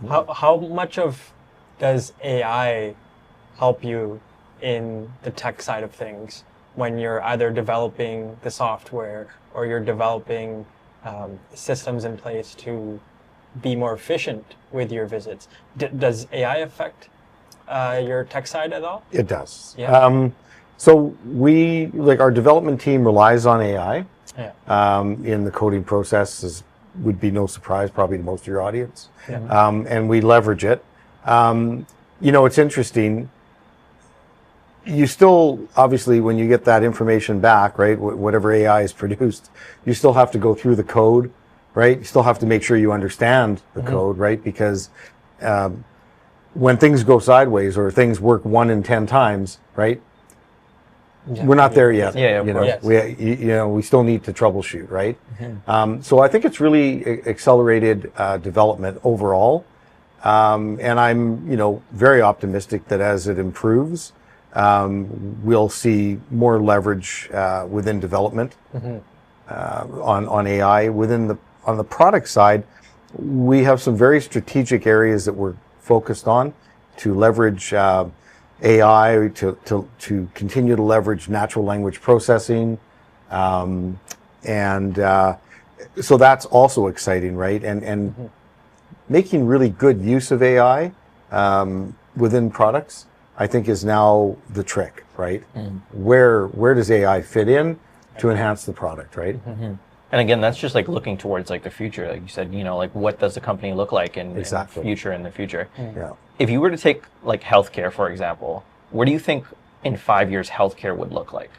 How much of does AI help you in the tech side of things when you're either developing the software or you're developing systems in place to be more efficient with your visits? Does AI affect your tech side at all? It does. Yeah. So our development team relies on AI in the coding process. Would be no surprise probably to most of your audience. Yeah. And we leverage it. It's interesting. You still, obviously, when you get that information back, right, whatever AI is produced, you still have to go through the code, right? You still have to make sure you understand the code, right? Because when things go sideways or things work 1 in 10 times, right? Yeah. We're not there yet. We still need to troubleshoot, right? So I think it's really accelerated development overall. And I'm, very optimistic that as it improves, we'll see more leverage within development on AI. On the product side, we have some very strategic areas that we're focused on to leverage AI to continue to leverage natural language processing, and so that's also exciting, right? And making really good use of AI within products, I think, is now the trick, right? Where does AI fit in to enhance the product, right? And again, that's just like looking towards like the future, like you said, like what does the company look like in the future? Yeah. If you were to take like healthcare, for example, where do you think in 5 years healthcare would look like?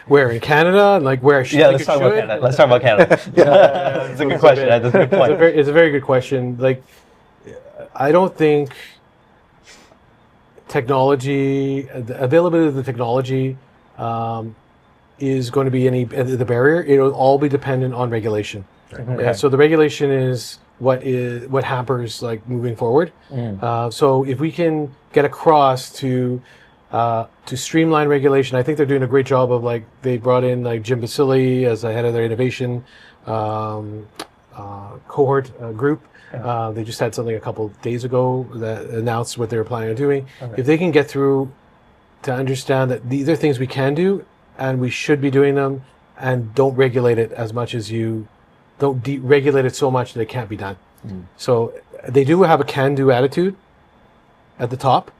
Where, in Canada? Like where? Let's talk about Canada. Let's talk about Canada. That's a good question. That's a good point. It's a very good question. Like, I don't think the availability of the technology is going to be the barrier. It'll all be dependent on regulation. Okay. So the regulation is what hampers like moving forward. So if we can get across to streamline regulation, I think they're doing a great job of like they brought in like Jim Basile as the head of their innovation cohort group. They just had something a couple of days ago that announced what they were planning on doing. Okay. If they can get through to understand that these are things we can do and we should be doing them, and don't regulate it as much as you don't deregulate it so much that it can't be done. So they do have a can-do attitude at the top.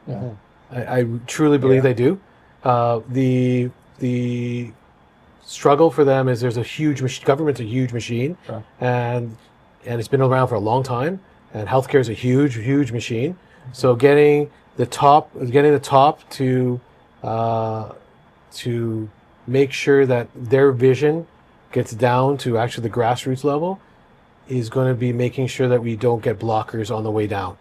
I truly believe they do. The struggle for them is there's a huge government's a huge machine, and it's been around for a long time. And healthcare is a huge machine. So getting the top to make sure that their vision gets down to actually the grassroots level is going to be making sure that we don't get blockers on the way down.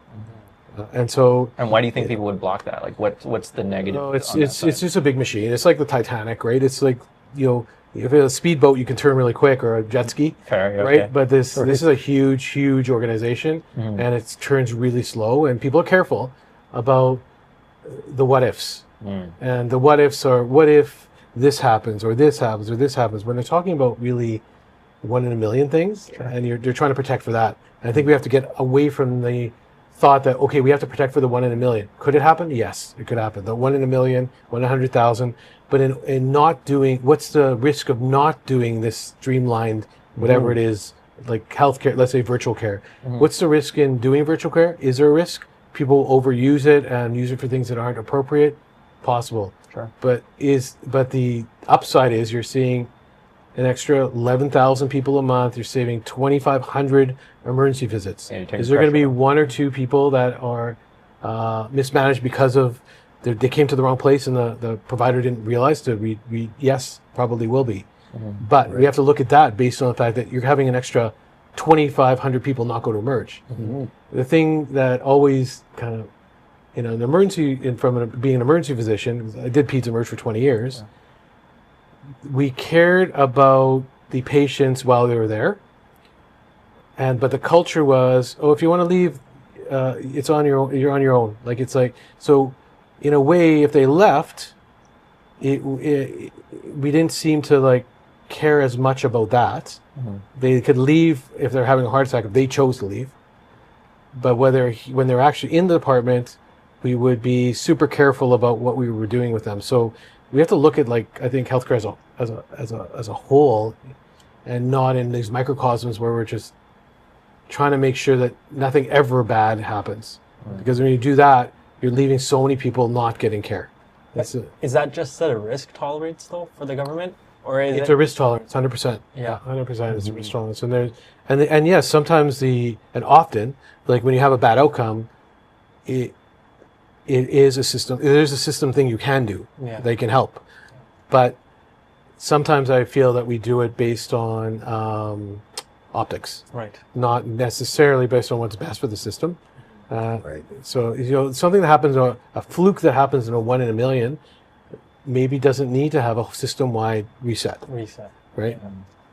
And why do you think people would block that? Like, what's the negative? No, it's just a big machine. It's like the Titanic, right? It's like, if it's a speedboat, you can turn really quick, or a jet ski, right? But this is a huge organization, and it turns really slow. And people are careful about the what ifs, and the what ifs are what if this happens or this happens or this happens. When they're talking about really 1 in a million things, and they're trying to protect for that. And I think we have to get away from the thought that, okay, we have to protect for the 1 in a million. Could it happen? Yes, it could happen. The 1 in a million, 1 in 100,000. But in not doing, what's the risk of not doing this streamlined, whatever it is, like healthcare, let's say virtual care. What's the risk in doing virtual care? Is there a risk? People overuse it and use it for things that aren't appropriate? Possible. Sure. But the upside is you're seeing an extra 11,000 people a month. You're saving 2,500 emergency visits. Is there going to be 1 or 2 people that are mismanaged because of they came to the wrong place and the provider didn't realize? Yes, probably will be. But we have to look at that based on the fact that you're having an extra 2,500 people not go to emerge. The thing that always kind of, being an emergency physician, I did peds emerge for 20 years. We cared about the patients while they were there, but the culture was, if you want to leave, it's on your own. You're on your own. Like, it's like, so in a way, if they left, we didn't seem to like care as much about that. They could leave if they're having a heart attack if they chose to leave. But when they're actually in the department, we would be super careful about what we were doing with them. So we have to look at, like, I think healthcare as a whole, and not in these microcosms where we're just trying to make sure that nothing ever bad happens. Because when you do that, you're leaving so many people not getting care. Is that just set a risk tolerance though for the government, or is it's a risk tolerance? 100%. Yeah, 100% is a risk tolerance. And yes, sometimes and often, like when you have a bad outcome, it is a system. There's a system thing you can do. Yeah. They can help, but sometimes I feel that we do it based on optics, right? Not necessarily based on what's best for the system. Right. So something that happens, a fluke that happens in a 1 in a million, maybe doesn't need to have a system-wide reset. Reset. Right.